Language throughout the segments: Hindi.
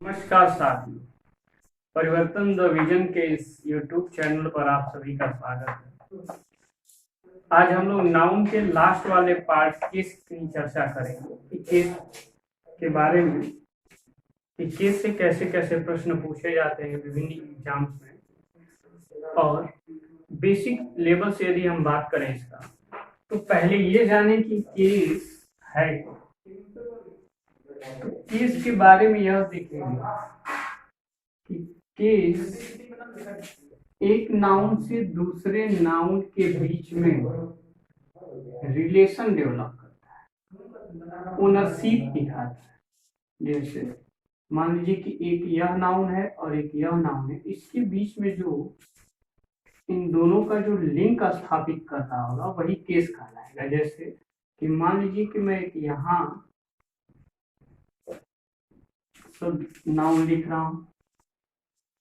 नमस्कार साथियों, परिवर्तन द विजन के इस YouTube चैनल पर आप सभी का स्वागत है। आज हम लोग नाउन के लास्ट वाले पार्ट केस की चर्चा करेंगे कि केस के बारे में, कि केस से कैसे कैसे प्रश्न पूछे जाते हैं विभिन्न एग्जाम्स में। और बेसिक लेवल से यदि हम बात करें इसका, तो पहले ये जानें कि केस है क्या। केस के बारे में यह देखेंगे कि केस एक नाउन से दूसरे नाउन के बीच में रिलेशन डेवलप करता है, ओनरशिप दिखाता है। जैसे मान लीजिए कि एक यह नाउन है और एक यह नाउन है, इसके बीच में जो इन दोनों का जो लिंक स्थापित करता होगा वही केस कहलाएगा। जैसे कि मान लीजिए कि मैं एक यहाँ सब नाउन लिख रहा हूं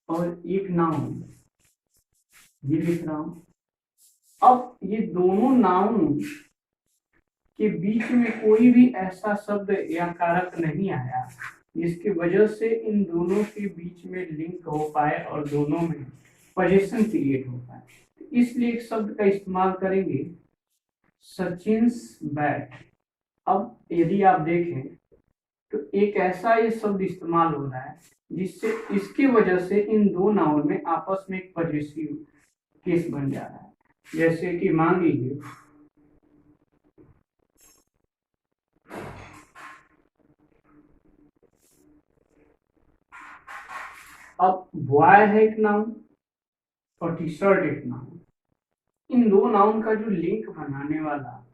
और एक नाउन ये लिख रहा हूं। अब ये दोनों नाउन के बीच में कोई भी ऐसा शब्द या कारक नहीं आया जिसकी वजह से इन दोनों के बीच में लिंक हो पाए और दोनों में पोजीशन क्रिएट हो पाए। इसलिए एक शब्द का इस्तेमाल करेंगे, सचिन्स बैट। अब यदि आप देखें तो एक ऐसा ये शब्द इस्तेमाल हो रहा है जिससे इसकी वजह से इन दो नाउन में आपस में एक पॉजिटिव केस बन जा रहा है। जैसे कि मान लीजिए अब बॉय है एक नाउन और टी शर्ट एक नाउन, इन दो नाउन का जो लिंक बनाने वाला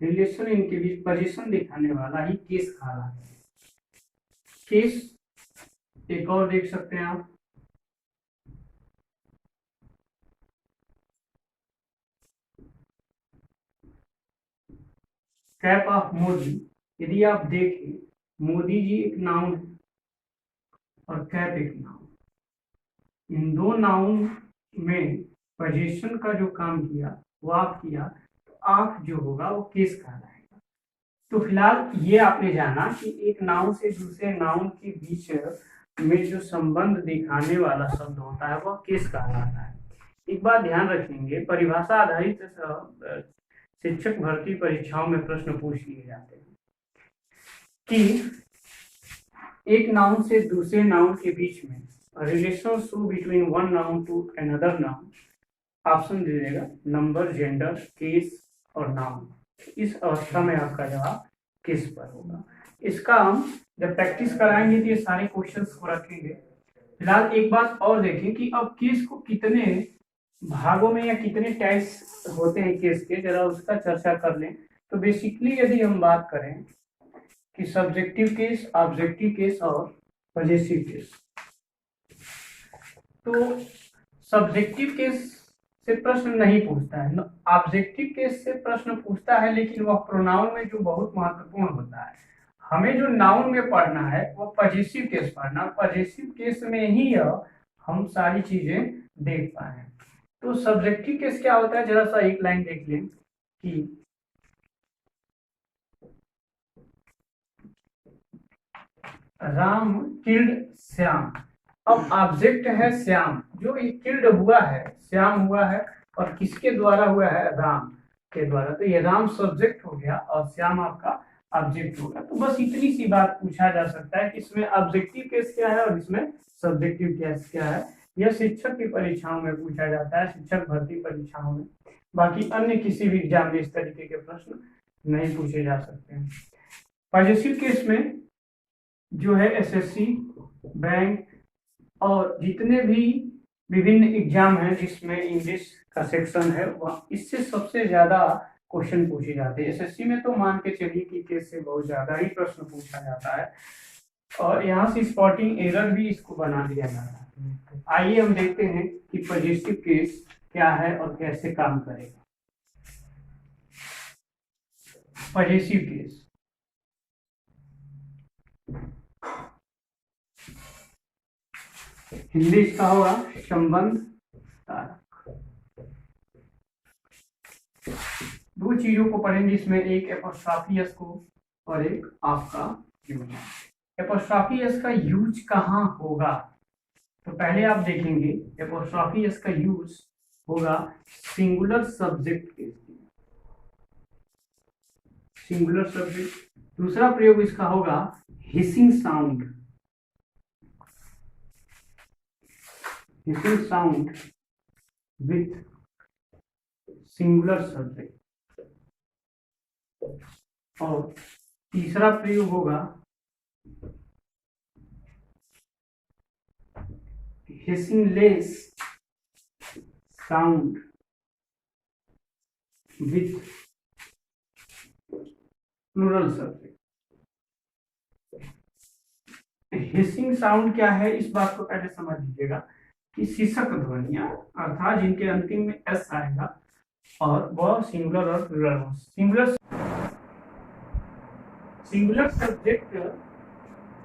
रिलेशन, इनके बीच पोजीशन दिखाने वाला ही केस कहलाता है। केस एक और देख सकते हैं आप, कैप ऑफ मोदी। यदि आप देखें, मोदी जी एक नाउन है और कैप एक नाउन, इन दो नाउन में पोजीशन का जो काम किया वो आप किया, तो आप जो होगा वो केस कहलाएगा। तो फिलहाल ये आपने जाना कि एक नाउन से दूसरे नाउन के बीच में जो संबंध दिखाने वाला शब्द होता है वह केस कहलाता है। एक बात ध्यान रखेंगे, परिभाषा आधारित शिक्षक भर्ती परीक्षाओं में प्रश्न पूछ लिए जाते हैं कि एक नाउन से दूसरे नाउन के बीच में relation show between one noun to another noun. Option दे देगा नंबर, जेंडर, केस और नाउन। इस अवस्था में आपका जवाब केस पर होगा। इसका हम जब प्रैक्टिस कराएंगे तो ये सारे क्वेश्चंस को रखेंगे। फिलहाल एक बात और देखें कि अब केस को कितने भागों में या कितने टाइप्स होते हैं केस के, जरा उसका चर्चा कर लें। तो बेसिकली यदि हम बात करें कि सब्जेक्टिव केस, ऑब्जेक्टिव केस और पॉजेसिव केस, तो सब्जेक्टिव केस से प्रश्न नहीं पूछता है, ऑब्जेक्टिव केस से प्रश्न पूछता है, लेकिन वह प्रोनाउन में जो बहुत महत्वपूर्ण होता है। हमें जो नाउन में पढ़ना है वो पॉजेसिव केस पढ़ना, पॉजेसिव केस में ही हम सारी चीजें देख पाए। तो सब्जेक्टिव केस क्या होता है, जरा सा एक लाइन देख लें कि राम किल्ड श्याम। अब ऑब्जेक्ट है श्याम, जो ये किल्ड हुआ है, श्याम हुआ है, और किसके द्वारा हुआ है, राम के द्वारा। तो ये राम सब्जेक्ट हो गया और श्याम आपका ऑब्जेक्ट होगा। तो बस इतनी सी बात पूछा जा सकता है कि इसमें ऑब्जेक्टिव केस क्या है और इसमें सब्जेक्टिव केस क्या है। यह शिक्षक की परीक्षाओं में पूछा जाता है, शिक्षक भर्ती परीक्षाओं में। बाकी अन्य किसी भी एग्जाम में इस तरीके के प्रश्न नहीं पूछे जा सकते हैं। पॉजिटिव केस में जो है एसएससी, बैंक और जितने भी विभिन्न एग्जाम हैं जिसमें इंग्लिश का सेक्शन है, वह इससे सबसे ज्यादा क्वेश्चन पूछे जाते हैं। एसएससी में तो मान के चलिए कि केस से बहुत ज्यादा ही प्रश्न पूछा जाता है और यहाँ से स्पॉटिंग एरर भी इसको बना दिया जाता है। आइए हम देखते हैं कि पॉजिटिव केस क्या है और कैसे काम करेगा। पॉजिटिव केस हिंदी इसका होगा संबंध कारक। दो चीजों को पढ़ेंगे इसमें, एक एपोस्ट्रोफी एस को और एक आपका यूनियन। एपोस्ट्रॉफी एस का यूज कहाँ होगा? तो पहले आप देखेंगे एपोस्ट्रॉफी एस का यूज होगा सिंगुलर सब्जेक्ट के, सिंगुलर सब्जेक्ट। दूसरा प्रयोग इसका होगा hissing sound, hissing sound with singular subject. और तीसरा प्रयोग होगा hissing less sound with plural subject. Hissing sound क्या है, इस बात को पहले समझ लीजिएगा कि शीर्षक ध्वनियां अर्थात जिनके अंतिम में एस आएगा और वह सिंगुलर और प्लूरल हो। सिंगुलर सब्जेक्ट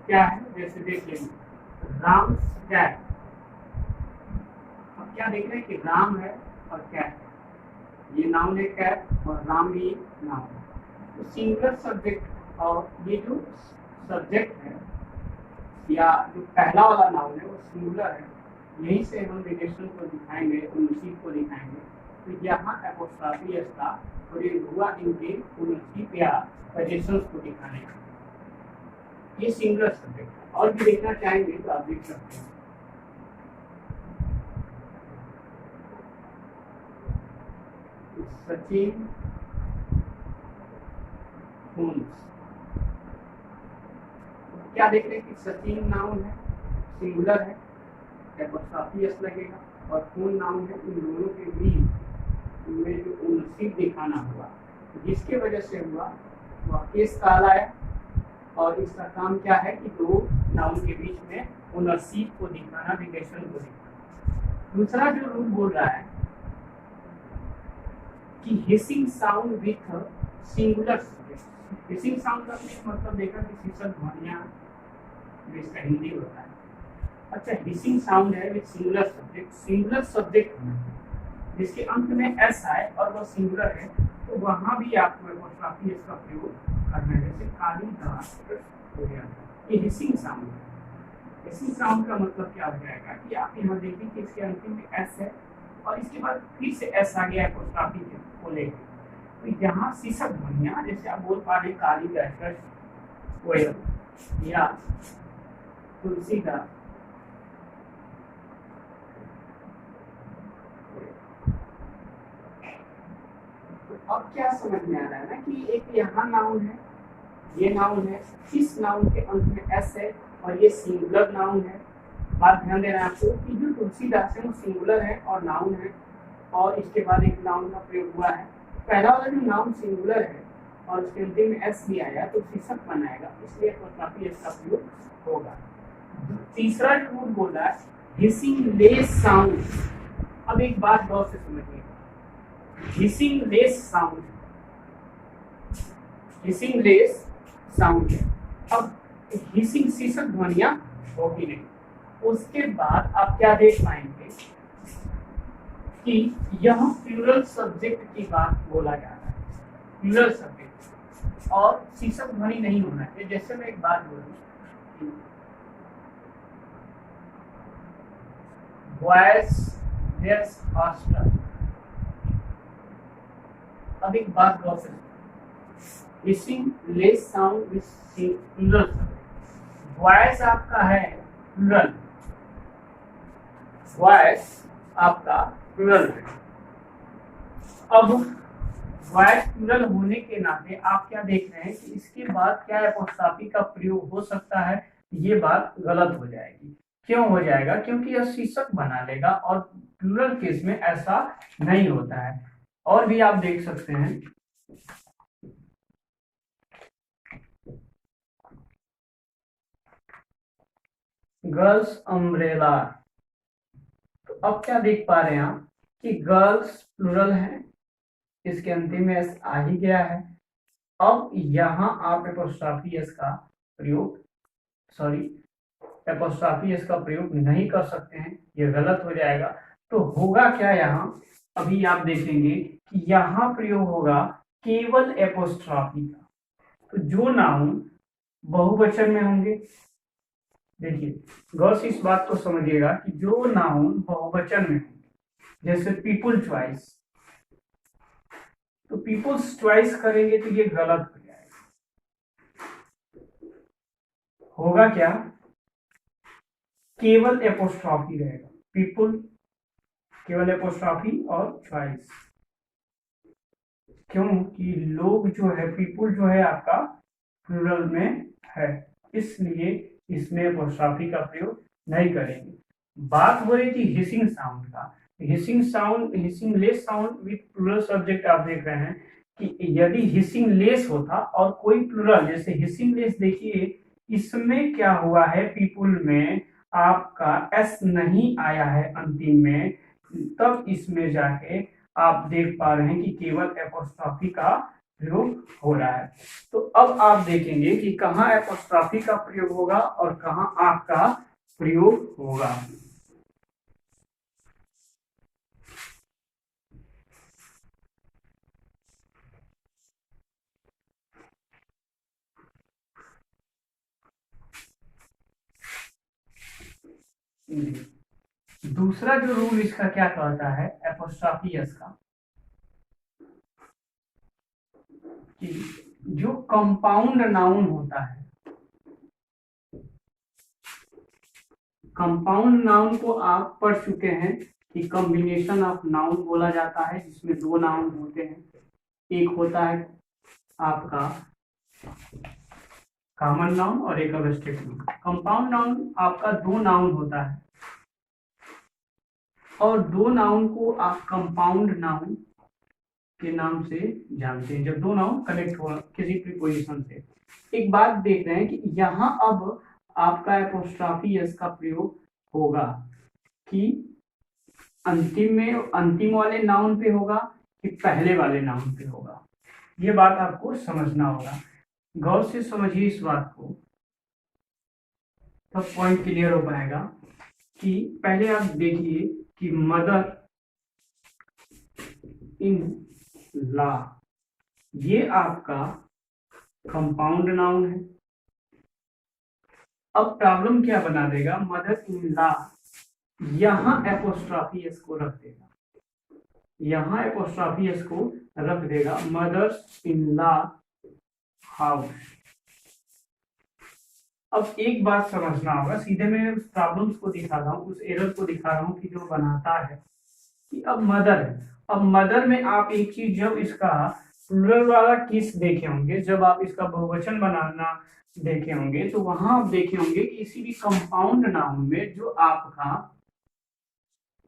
क्या है, जैसे देखिए राम कैट। अब क्या देख रहे हैं कि राम है और कैट है, ये नाउन है कैट और राम भी नाउन है। तो सिंगुलर सब्जेक्ट और ये जो सब्जेक्ट है या जो पहला वाला नाउन है वो सिंगुलर है, यहीं से हम रिलेशन को दिखाएंगे, उनसीप को दिखाएंगे। तो यहाँ एपोस्ट्रॉफी एस का प्रयोग हुआ इनके उनसीप या पोजीशंस को दिखाने का। ये सिंगुलर सब्जेक्ट है। और भी देखना चाहेंगे तो आप देख सकते हैं। सचिन क्या देख रहे हैं कि सचिन नाउन है, सिंगुलर है, एपोस्ट्रॉफी एस लगेगा, और खून नाउन है। इन दोनों के बीच में जो उनसीप दिखाना हुआ, जिसके वजह से हुआ वह केस कहलाया। और इसका काम क्या है कि दो नाउन के बीच में उनसीप को दिखाना, रिलेशन को दिखाना। दूसरा जो रूल बोल रहा है कि hissing sound with singular subject. Hissing sound का मतलब देखा कि शीर्षक ध्वनियां, इसका हिंदी होता है। अच्छा, हिसिंग साउंड है with singular subject. Singular subject जिसके अंत में एस आए और वह सिंगुलर है, तो वहां भी आपको एपोस्ट्रॉफी एस का प्रयोग करना है। जैसे काली दवा हो गया, ये हिसिंग साउंड है। हिसिंग साउंड का मतलब क्या हो जाएगा कि आप यहाँ देखिए कि इसके अंतिम में एस है और इसके बाद फिर से एस आ गया एपोस्ट्रॉफी को लेकर। तो यहाँ शीर्षक ध्वनियां, जैसे आप बोल पा रहे काली दहकश कोयल या तुलसीदास, अब क्या समझ में आ रहा है ना कि एक यहाँ नाउन है, ये नाउन है, इस नाउन के अंत में एस है और ये सिंगुलर नाउन है। बात ध्यान देना है आपको कि जो तुलसीदास है वो सिंगुलर है और नाउन है, और इसके बाद एक नाउन का प्रयोग हुआ है। पहला वाला जो नाउन सिंगुलर है और उसके अंतिम में एस भी आया तो शीर्षक बनाएगा, इसलिए एपोस्ट्रॉफी एस का प्रयोग होगा। तीसरा जो रूल बोल रहा है हिसिंग लेस साउंड। अब एक बात गौर से समझिए, hissing less sound, hissing less sound है। अब हिसिंग शीर्षक ध्वनियां होगी नहीं। उसके बाद आप क्या देख पाएंगे कि यह प्लूरल सब्जेक्ट की बात बोला जा रहा है, प्लूरल सब्जेक्ट, और शीर्षक ध्वनि नहीं होना है। जैसे मैं एक बात बोलूं, बॉयज देयर्स हॉस्टल। अब एक बात गौर से, hissing less sound with plural subject. Boys आपका है प्लूरल, बॉयज आपका प्लूरल है। अब वॉइस प्लूरल होने के नाते आप क्या देख रहे हैं कि इसके बाद क्या एपोस्ट्रॉफी का प्रयोग हो सकता है, ये बात गलत हो जाएगी। क्यों हो जाएगा? क्योंकि यह शीर्षक बना लेगा और प्लूरल केस में ऐसा नहीं होता है। और भी आप देख सकते हैं, गर्ल्स अम्ब्रेला। तो अब क्या देख पा रहे हैं आप कि गर्ल्स प्लूरल है, इसके अंतिम में एस आ ही गया है। अब यहां आप एपोस्ट्रॉफी एस का प्रयोग, एपोस्ट्रॉफी एस का प्रयोग नहीं कर सकते हैं, ये गलत हो जाएगा। तो होगा क्या यहाँ, अभी आप देखेंगे कि यहाँ प्रयोग होगा केवल एपोस्ट्रॉफी का। तो जो नाउन बहुवचन में होंगे देखिए गौर से इस बात को समझिएगा कि जो नाउन बहुवचन में है, जैसे पीपुल चॉइस, तो पीपुल्स चॉइस करेंगे तो ये गलत हो जाएगा। होगा क्या, केवल एपोस्ट्रॉफी रहेगा, पीपुल केवल एपोस्ट्रॉफी और चॉइस। क्योंकि लोग जो है, पीपुल जो है आपका प्लूरल में है, इसलिए इसमें एपोस्ट्रॉफी का प्रयोग नहीं करेंगे। बात हो रही थी हिसिंग साउंड का। Hissing sound, hissing less sound with plural subject आप देख रहे हैं कि यदि हिसिंग लेस होता और कोई प्लूरल, जैसे हिसिंग लेस देखिए इसमें क्या हुआ है, पीपुल में आपका एस नहीं आया है अंतिम में, तब इसमें जाके आप देख पा रहे हैं कि केवल एपोस्ट्रॉफी का प्रयोग हो रहा है। तो अब आप देखेंगे कि कहाँ एपोस्ट्रॉफी का प्रयोग होगा और कहाँ आपका प्रयोग होगा। दूसरा जो रूल इसका क्या कहता है एपोस्ट्रॉफी एस का, कि जो कंपाउंड नाउन होता है, कंपाउंड नाउन को आप पढ़ चुके हैं कि कॉम्बिनेशन ऑफ नाउन बोला जाता है, जिसमें दो नाउन होते हैं। एक होता है आपका कॉमन नाउन और एक अवेस्टेड नाउन। कंपाउंड नाउन आपका दो नाउन होता है, और दो नाउन को आप कंपाउंड नाउन के नाम से जानते हैं जब दो नाउन कनेक्ट हो किसी प्रीपोजिशन से। एक बात देख रहे हैं कि यहाँ अब आपका एपोस्ट्रॉफी एस का प्रयोग होगा कि अंतिम में, अंतिम वाले नाउन पे होगा कि पहले वाले नाउन पे होगा, ये बात आपको समझना होगा। गौर से समझिए इस बात को, तब पॉइंट क्लियर हो पाएगा। कि पहले आप देखिए कि मदर इन ला, ये आपका कंपाउंड नाउन है। अब प्रॉब्लम क्या बना देगा, मदर इन ला यहां एपोस्ट्रॉफी एस को रख देगा, यहां एपोस्ट्रॉफी एस को रख देगा, मदर्स इन ला हाउस। अब एक बात समझना होगा, सीधे मैं उस प्रॉब्लम्स को दिखा रहा हूँ, उस एरर को दिखा रहा हूँ कि जो बनाता है कि अब मदर है। अब मदर में आप एक चीज, जब इसका प्लूरल वाला केस देखे होंगे, जब आप इसका बहुवचन बनाना देखे होंगे, तो वहां आप देखे होंगे कि किसी भी कंपाउंड नाउन में जो आपका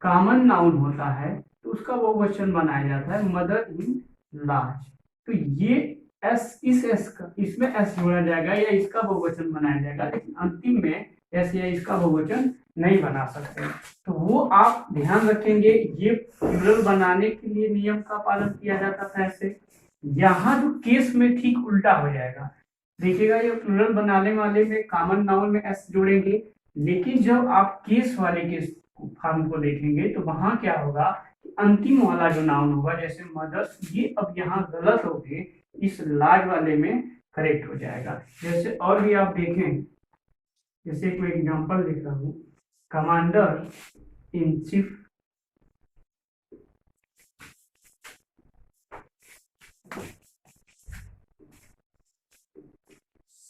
कॉमन नाउन होता है तो उसका बहुवचन बनाया जाता है मदर इन लार्ज। तो ये एस, इस एस का, इसमें एस जोड़ा जाएगा या इसका बहुवचन बनाया जाएगा, लेकिन अंतिम में एस या इसका बहुवचन नहीं बना सकते। तो वो आप ध्यान रखेंगे, ये प्लूरल बनाने के लिए नियम का पालन किया जाता था ऐसे। यहाँ जो केस में ठीक उल्टा हो जाएगा, देखिएगा ये प्लूरल बनाने वाले में कॉमन नाउन में एस जोड़ेंगे, लेकिन जब आप केस वाले केस फॉर्म को देखेंगे तो वहां क्या होगा, अंतिम वाला जो नाउन होगा, जैसे मदर्स, ये अब यहाँ गलत हो गए, इस लार्ज वाले में करेक्ट हो जाएगा। जैसे और भी आप देखें, जैसे कोई एग्जांपल लिख रहा हूँ, commander in chief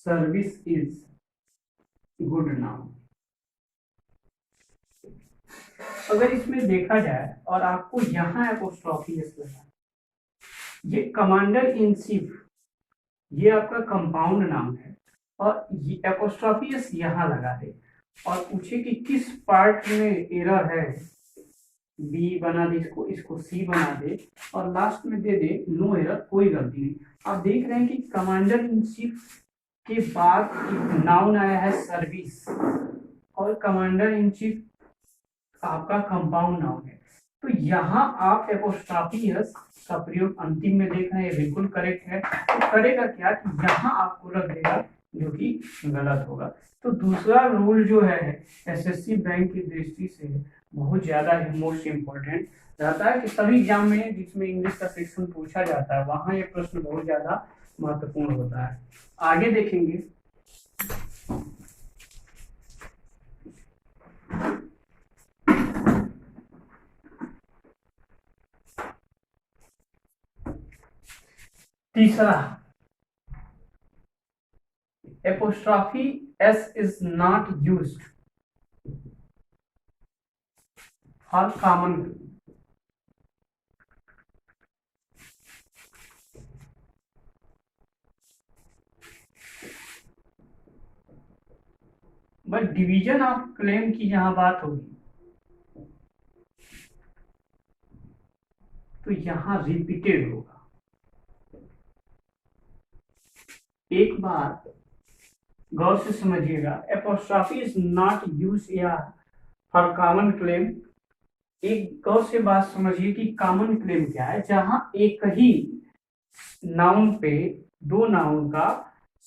service is good noun. अगर इसमें देखा जाए और आपको यहाँ एपोस्ट्रॉफी एस लगा, ये कमांडर इन चीफ, ये आपका कंपाउंड नाम है, और ये एपोस्ट्रॉफी एस यहाँ लगा दे और पूछे कि किस पार्ट में एरर है, बी बना दे इसको, इसको सी बना दे और लास्ट में दे दे नो एरर, कोई गलती नहीं। आप देख रहे हैं कि कमांडर इन चीफ के बाद नाउन आया है सर्विस, और कमांडर इन चीफ आपका कंपाउंड नाउन है। तो यहाँ आप एपोस्ट्रॉफी एस का प्रयोग अंतिम में देख रहे हैं, बिल्कुल करेक्ट है। तो करेगा क्या कि यहाँ आपको रख देगा, जो कि गलत होगा। तो दूसरा रूल जो है एसएससी बैंक की दृष्टि से बहुत ज्यादा मोस्ट इम्पोर्टेंट रहता है कि सभी एग्जाम में जिसमें इंग्लिश का सेक्शन पूछा जाता है वहां ये प्रश्न बहुत ज्यादा महत्वपूर्ण होता है। आगे देखेंगे, तीसरा, apostrophe S is not used for common, but division of claim की जहां बात होगी तो यहां रिपीटेड होगा। एक बात गौर से समझिएगा, एपोस्ट्रॉफी इज नॉट यूज या फॉर कॉमन क्लेम। एक गौर से बात समझिए कि कॉमन क्लेम क्या है, जहां एक ही नाउन पे दो नाउन का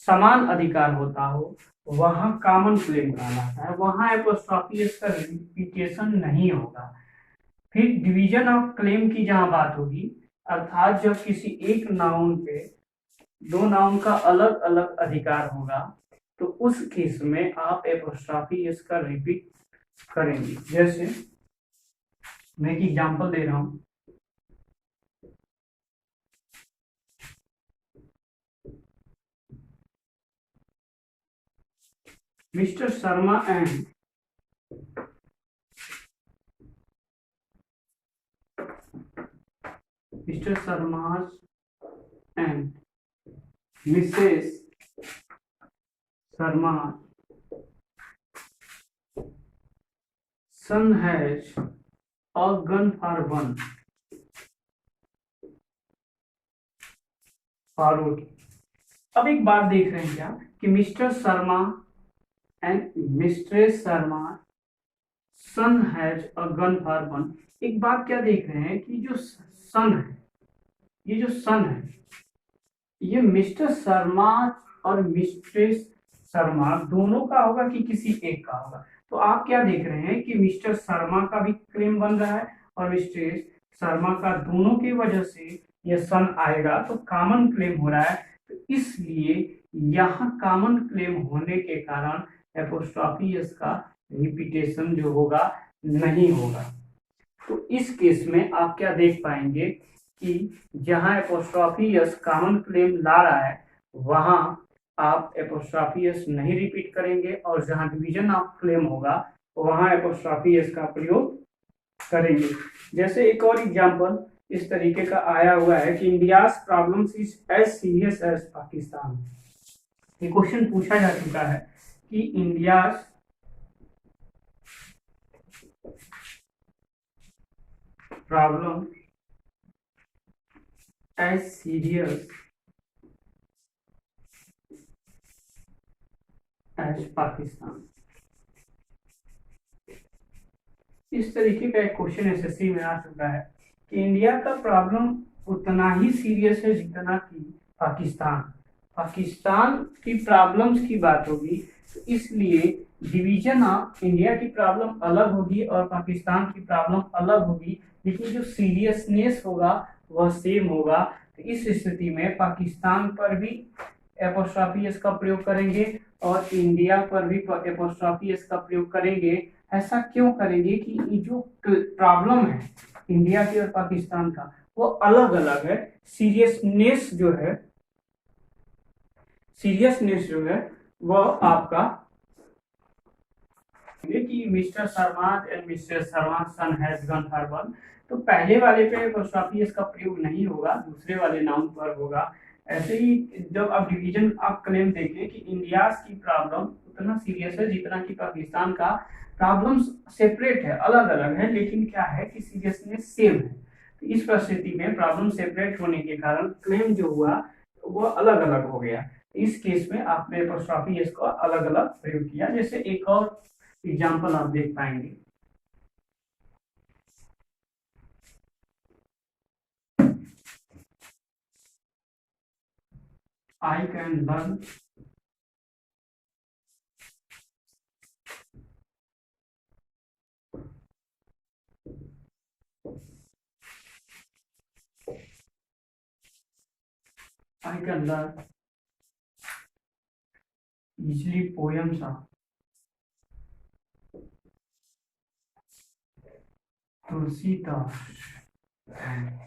समान अधिकार होता हो वहां कॉमन क्लेम कहलाता है, वहां एपोस्ट्रॉफी इसका रिपीटेशन नहीं होगा। फिर डिवीजन ऑफ क्लेम की जहां बात होगी, अर्थात जब किसी एक नाउन पे दो नाउन का अलग अलग अधिकार होगा तो उस केस में आप एपोस्ट्रॉफी इसका रिपीट करेंगे। जैसे मैं एक एग्जांपल दे रहा हूं, mister Sharma and mister Sharma and missus Sharma son has a gun for one forward. अब एक बात देख रहे हैं क्या कि mister Sharma and mistress Sharma son has a gun for one. एक बात क्या देख रहे हैं कि जो सन है, ये जो सन है ये मिस्टर शर्मा और मिस्ट्रेस शर्मा दोनों का होगा कि किसी एक का होगा। तो आप क्या देख रहे हैं कि मिस्टर शर्मा का भी क्लेम बन रहा है और मिस्ट्रेस शर्मा का, दोनों की वजह से ये सन आएगा तो कॉमन क्लेम हो रहा है। तो इसलिए यहाँ कॉमन क्लेम होने के कारण एपोस्ट्रॉफी इसका रिपीटेशन जो होगा नहीं होगा। तो इस केस में आप क्या देख पाएंगे कि जहां एपोस्ट्रॉफी यस कॉमन क्लेम ला रहा है वहां आप एपोस्ट्रॉफी यस नहीं रिपीट करेंगे, और जहां डिवीजन ऑफ क्लेम होगा वहां एपोस्ट्रॉफी यस का प्रयोग करेंगे। जैसे एक और एग्जांपल इस तरीके का आया हुआ है कि India's problems is as serious as Pakistan. ये क्वेश्चन पूछा जा चुका है कि India's problem as serious as Pakistan. इस तरीके का एक क्वेश्चन एसएससी में आ चुका है कि इंडिया का प्रॉब्लम उतना ही सीरियस है जितना कि पाकिस्तान। पाकिस्तान की प्रॉब्लम्स की बात होगी तो इसलिए डिवीजन ऑफ इंडिया की प्रॉब्लम अलग होगी और पाकिस्तान की प्रॉब्लम अलग होगी, लेकिन जो सीरियसनेस होगा वह सेम होगा। तो इस स्थिति में पाकिस्तान पर भी एपोस्ट्रॉफी एस का प्रयोग करेंगे और इंडिया पर भी एपोस्ट्रॉफी एस का प्रयोग करेंगे। ऐसा क्यों करेंगे कि ये जो प्रॉब्लम है इंडिया की और पाकिस्तान का वो अलग अलग है। सीरियसनेस जो है वह आपका कि mister Sharma and mister Sharma son has gun for one, तो पहले वाले पे एपोस्ट्रॉफी इसका प्रयोग नहीं होगा, दूसरे वाले नाउन पर होगा। ऐसे ही जब आप डिवीजन आप क्लेम देखें कि इंडिया की प्रॉब्लम उतना सीरियस है जितना कि पाकिस्तान का, प्रॉब्लम्स सेपरेट है, अलग अलग है, लेकिन क्या है कि सीरियसनेस सेम है। तो इस परिस्थिति में प्रॉब्लम सेपरेट होने के कारण क्लेम जो हुआ वो अलग अलग हो गया। इस केस में आपने एपोस्ट्रॉफी एस को अलग अलग प्रयोग किया। जैसे एक और एग्जाम्पल आप देख पाएंगे, I can learn easily poems are Tulsidas and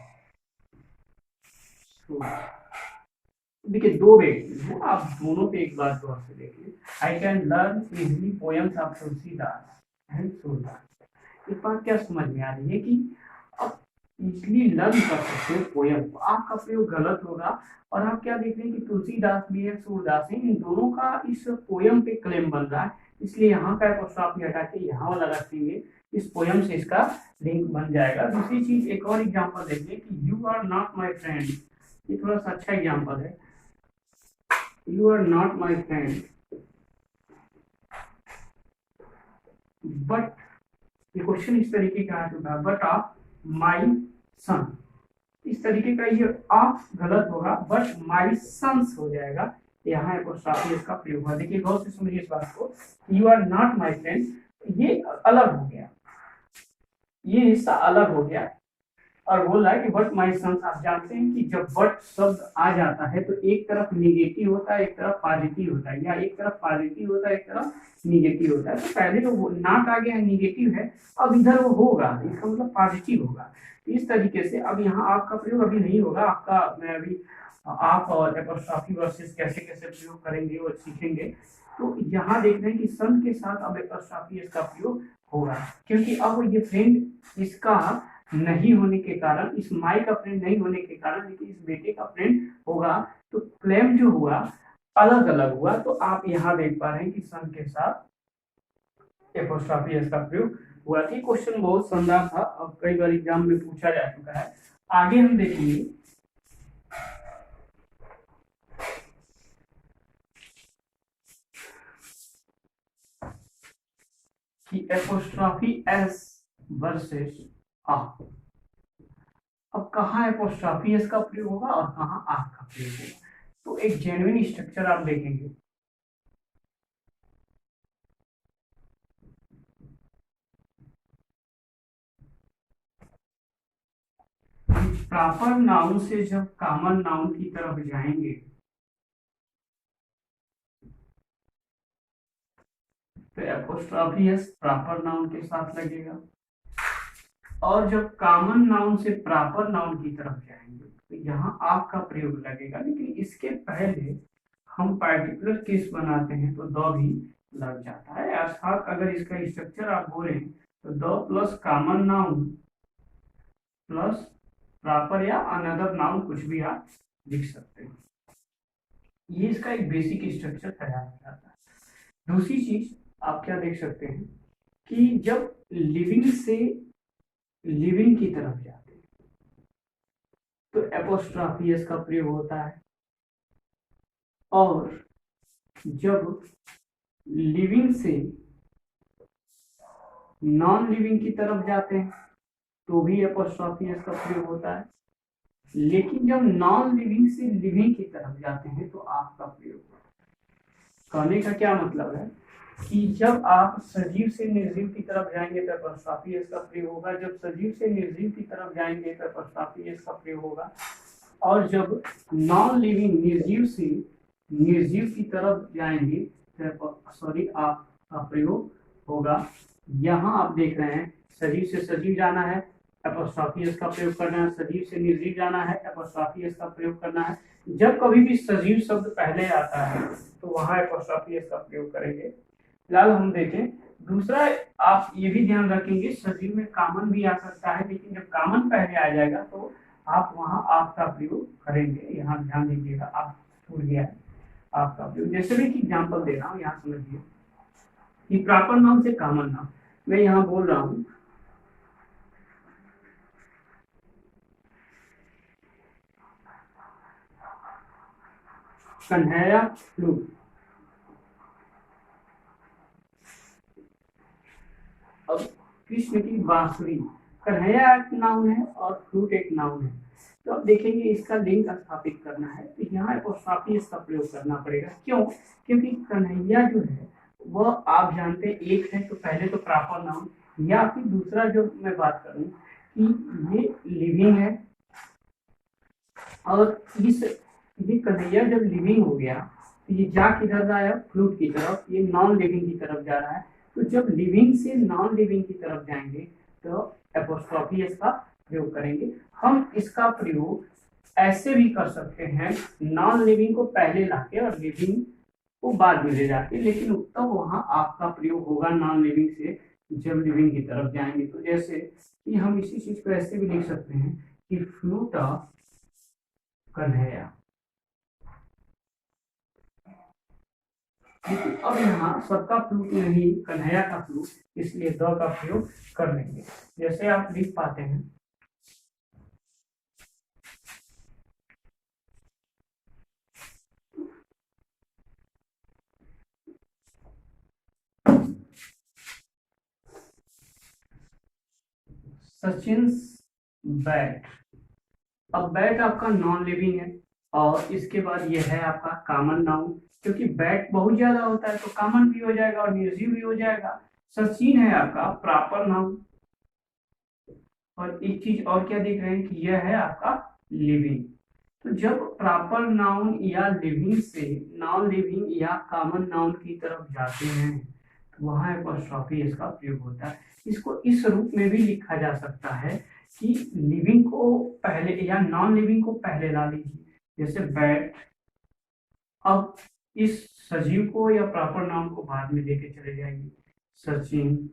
देखिए दो व्यक्ति हैं, आप दोनों पे एक बार गौर से देखिए। I can learn easily poems of Tulsidas and Surdas. इस बात क्या समझ में आ रही है कि आप इजली लर्न कर सकते हो पोयम को, आपका प्रयोग गलत होगा। और आप क्या देख रहे हैं कि तुलसीदास भी है, सूरदास है, इन दोनों का इस पोयम पे क्लेम बन रहा है, इसलिए यहाँ का एपोस्ट्रोफी हटा के यहाँ वाला रख देंगे, इस पोयम से इसका लिंक बन जाएगा। दूसरी चीज, एक और एग्जांपल देखिए कि you are not my friend, ये थोड़ा सा अच्छा एग्जांपल है। You are not my friend but, ये क्वेश्चन इस तरीके का आ चुका है, बट ऑफ माई सन, इस तरीके का ये ऑफ गलत होगा, बट माई सन्स हो जाएगा, यहाँ एपोस्ट्रोफी इसका प्रयोग हुआ। देखिए गौर से समझिए इस बात को, you are not my friend, ये अलग हो गया, ये हिस्सा अलग हो गया, और बोल रहा है कि बट माई सन्स। आप जानते हैं कि जब बट शब्द आ जाता है तो एक तरफ निगेटिव होता है, एक तरफ पॉजिटिव होता है, या एक तरफ पॉजिटिव होता है, एक तरफ निगेटिव होता है। तो पहले तो नॉट आ गया है, निगेटिव है, अब इधर वो होगा, इसका मतलब पॉजिटिव होगा। तो इस तरीके से अब यहाँ आपका प्रयोग अभी नहीं होगा, आपका मैं अभी आप और एपोस्ट्रोफी वर्सेस कैसे कैसे प्रयोग करेंगे वो सीखेंगे। तो यहाँ देख रहे हैं कि सन के साथ अब एपोस्ट्रोफी इसका प्रयोग होगा, क्योंकि अब ये फ्रेंड इसका नहीं होने के कारण, इस माई का फ्रेंड नहीं होने के कारण, लेकिन इस बेटे का फ्रेंड होगा, तो क्लेम जो हुआ अलग अलग हुआ। तो आप यहाँ देख पा रहे हैं कि सन के साथ एपोस्ट्रोफी इसका प्रयोग हुआ थी। क्वेश्चन बहुत शानदार था, अब कई बार एग्जाम में पूछा जा चुका है। आगे हम देखेंगे कि एपोस्ट्रोफी एस वर्सेस आ। अब कहाँ एपोस्ट्रोफी एस का प्रयोग होगा और कहाँ आ का प्रयोग होगा, तो एक जेन्युइन स्ट्रक्चर आप देखेंगे। प्रॉपर नाउन से जब कॉमन नाउन की तरफ जाएंगे तो एपोस्ट्रोफी एस प्रॉपर नाउन के साथ लगेगा, और जब कॉमन नाउन से प्रॉपर नाउन की तरफ जाएंगे तो यहाँ आप का प्रयोग लगेगा। लेकिन इसके पहले हम पार्टिकुलर केस बनाते हैं तो द भी लग जाता है, अर्थात अगर इसका स्ट्रक्चर आप बोले तो the plus common noun plus proper या अनदर नाउन, कुछ भी आप लिख सकते हैं। ये इसका एक बेसिक स्ट्रक्चर तैयार हो जाता है। दूसरी चीज आप क्या देख सकते हैं कि जब लिविंग से लिविंग की तरफ जाते हैं तो एपोस्ट्रोफी एस का प्रयोग होता है, और जब लिविंग से नॉन लिविंग की तरफ जाते हैं तो भी एपोस्ट्रोफी एस का प्रयोग होता है। लेकिन जब नॉन लिविंग से लिविंग की तरफ जाते हैं तो आपका प्रयोग होता है। कहने का क्या मतलब है कि जब आप सजीव से निर्जीव की तरफ जाएंगे तो एपोस्ट्रोफी एस का प्रयोग होगा, जब सजीव से निर्जीव की तरफ जाएंगे तो एपोस्ट्रोफी एस का प्रयोग होगा, और जब नॉन लिविंग निर्जीव से निर्जीव की तरफ जाएंगे तो सॉरी आप का प्रयोग होगा। यहाँ आप देख रहे हैं सजीव से सजीव जाना है, एपोस्ट्रोफी एस का प्रयोग करना है, सजीव से निर्जीव जाना है, एपोस्ट्रोफी एस का प्रयोग करना है। जब कभी भी सजीव शब्द पहले आता है तो वहां एपोस्ट्रोफी एस का प्रयोग करेंगे। फिलहाल हम देखें दूसरा, आप ये भी ध्यान रखेंगे सजीव में कॉमन भी आ सकता है, लेकिन जब कॉमन पहले आ जाएगा तो आप वहां आपका प्रयोग करेंगे। यहाँ ध्यान दीजिएगा, आप छूट गया है आपका प्रयोग। जैसे भी कि एग्जाम्पल दे रहा हूँ, यहाँ समझिए कि प्रॉपर नाउन से कॉमन नाउन, मैं यहाँ बोल रहा हूँ कन्हैया फ्लूट। अब कृष्ण की बांसुरी, कन्हैया एक नाउन है और फ्लूट एक नाउन है। तो अब देखेंगे इसका लिंक स्थापित करना है तो यहाँ एपोस्ट्रोफी इसका प्रयोग करना पड़ेगा। क्यों? क्योंकि कन्हैया जो है वह आप जानते हैं एक है, तो पहले तो प्रॉपर नाउन, या फिर दूसरा जो मैं बात करूं कि ये लिविंग है, और इस ये कन्हैया जब लिविंग हो गया तो ये जा किधर रहा है? फ्लूट की तरफ, ये नॉन लिविंग की तरफ जा रहा है। तो जब लिविंग से नॉन लिविंग की तरफ जाएंगे तो एपोस्ट्रोफी इसका प्रयोग करेंगे। हम इसका प्रयोग ऐसे भी कर सकते हैं, नॉन लिविंग को पहले लाके और लिविंग को बाद में ले जाके, लेकिन तब वहां आपका प्रयोग होगा नॉन लिविंग से जब लिविंग की तरफ जाएंगे। तो जैसे कि हम इसी चीज को ऐसे भी लिख सकते हैं कि फ्लूट ऑफ कन्हैया। लेकिन अब यहाँ सबका फ्लूट नहीं, कन्हैया का फ्लूट, इसलिए द का प्रयोग कर लेंगे। जैसे आप लिख पाते हैं सचिन बैट। अब बैट आपका नॉन लिविंग है और इसके बाद ये है आपका कॉमन नाउन, क्योंकि बैट बहुत ज्यादा होता है तो कॉमन भी हो जाएगा और निर्जीव भी हो जाएगा। सचिन है आपका प्रॉपर नाउन, और एक चीज और क्या देख रहे हैं कि यह है आपका लिविंग। तो जब प्रॉपर नाउन या लिविंग से नॉन लिविंग या कॉमन नाउन की तरफ जाते हैं तो वहां एपोस्ट्रोफी एस का प्रयोग होता है। इसको इस रूप में भी लिखा जा सकता है कि लिविंग को पहले या नॉन लिविंग को पहले ला लीजिए, जैसे बैट। अब इस सजीव को या प्रॉपर नाउन को बाद में लेके चले जाएंगे, सचिन।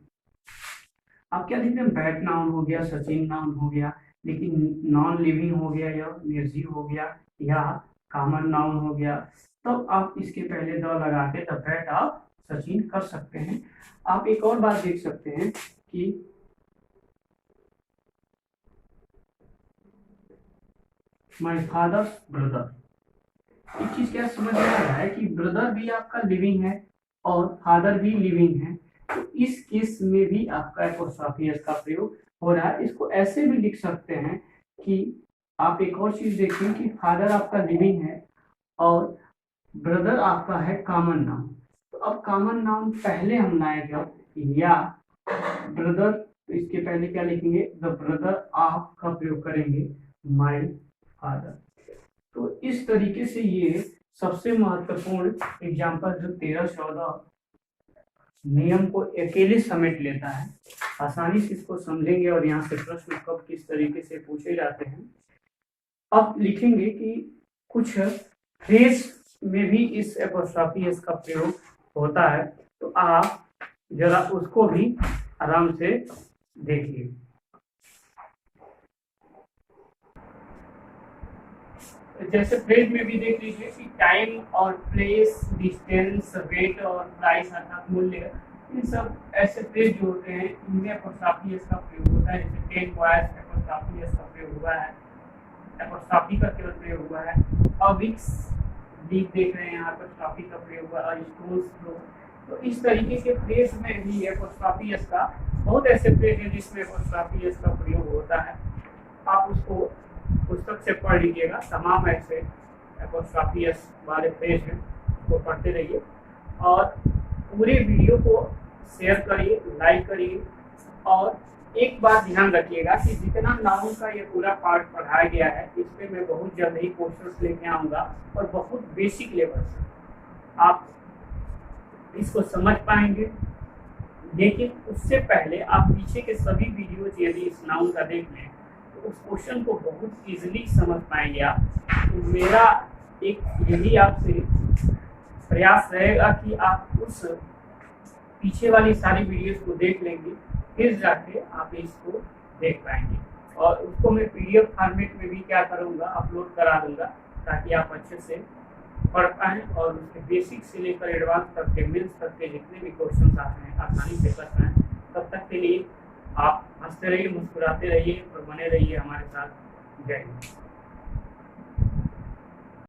आप क्या देखते हैं, बैट नाउन हो गया, सचिन नाउन हो गया, लेकिन नॉन लिविंग हो गया या निर्जीव हो गया या कॉमन नाउन हो गया, तब आप इसके पहले द लगा के द बैट आप सचिन कर सकते हैं। आप एक और बात देख सकते हैं कि माय फादर्स ब्रदर। एक चीज क्या समझ में आ रहा है कि ब्रदर भी आपका लिविंग है और फादर भी लिविंग है, तो इस केस में भी आपका एपोस्ट्रोफी एस का प्रयोग हो रहा है। इसको ऐसे भी लिख सकते हैं कि आप एक और चीज देखिए कि फादर आपका लिविंग है और ब्रदर आपका है कॉमन नाउन। तो अब कॉमन नाउन पहले हम लाएगा या ब्रदर, तो इसके पहले क्या लिखेंगे, द ब्रदर ऑफ का प्रयोग करेंगे, माय फादर। तो इस तरीके से ये सबसे महत्वपूर्ण एग्जाम्पल जो 13-14 नियम को अकेले समेट लेता है। आसानी से इसको समझेंगे और यहाँ से प्रश्न कब किस तरीके से पूछे जाते हैं। अब लिखेंगे कि कुछ फ्रेज में भी इस एपोस्ट्रोफी एस का प्रयोग होता है, तो आप जरा उसको भी आराम से देखिए। जैसे फ्रेज में भी देख लीजिए कि टाइम और प्लेस, डिस्टेंस, वेट और प्राइस अर्थात मूल्य, इन सब ऐसे फ्रेज जो होते हैं इनमें एपोस्ट्रोफी एस का प्रयोग होता है। जैसे 10 बॉयज एपोस्ट्रोफी एस का प्रयोग हुआ है, एपोस्ट्रोफी का केवल प्रयोग हुआ है। अविक्स लीग देख रहे हैं यहाँ पर एपोस्ट्रोफी का प्रयोग हुआ है, स्टोन्स फ्लो। तो इस तरीके के फ्रेज में भी एपोस्ट्रोफी एस का बहुत ऐसे फ्रेज है जिसमें एपोस्ट्रोफी एस का प्रयोग होता है। आप उसको पुस्तक से पढ़ लीजिएगा, तमाम ऐसे एपोस्ट्रोफी एस वाले फ्रेज हैं, वो पढ़ते रहिए और पूरे वीडियो को शेयर करिए, लाइक करिए। और एक बात ध्यान रखिएगा कि जितना नाउन का ये पूरा पार्ट पढ़ाया गया है, इस पे मैं बहुत जल्द ही क्वेश्चंस लेके आऊँगा और बहुत बेसिक लेवल से आप इसको समझ पाएंगे। लेकिन उससे पहले आप पीछे के सभी वीडियोज यदि इस नाउन का देख लें तो उस क्वेश्चन को बहुत इजीली समझ पाएंगे आप। तो मेरा एक यही आपसे प्रयास रहेगा कि आप उस पीछे वाली सारी वीडियोस को देख लेंगे, फिर जाके आप इसको देख पाएंगे। और उसको मैं PDF फॉर्मेट में भी क्या करूँगा, अपलोड करा दूँगा, ताकि आप अच्छे से पढ़ पाएँ और उसके बेसिक से लेकर एडवांस तक के, मेंस तक के जितने भी क्वेश्चन आते हैं आसानी से कर पाएँ। तब तक के लिए आप हंसते रहिए, मुस्कुराते रहिए और बने रहिए हमारे साथ। जय हिंद।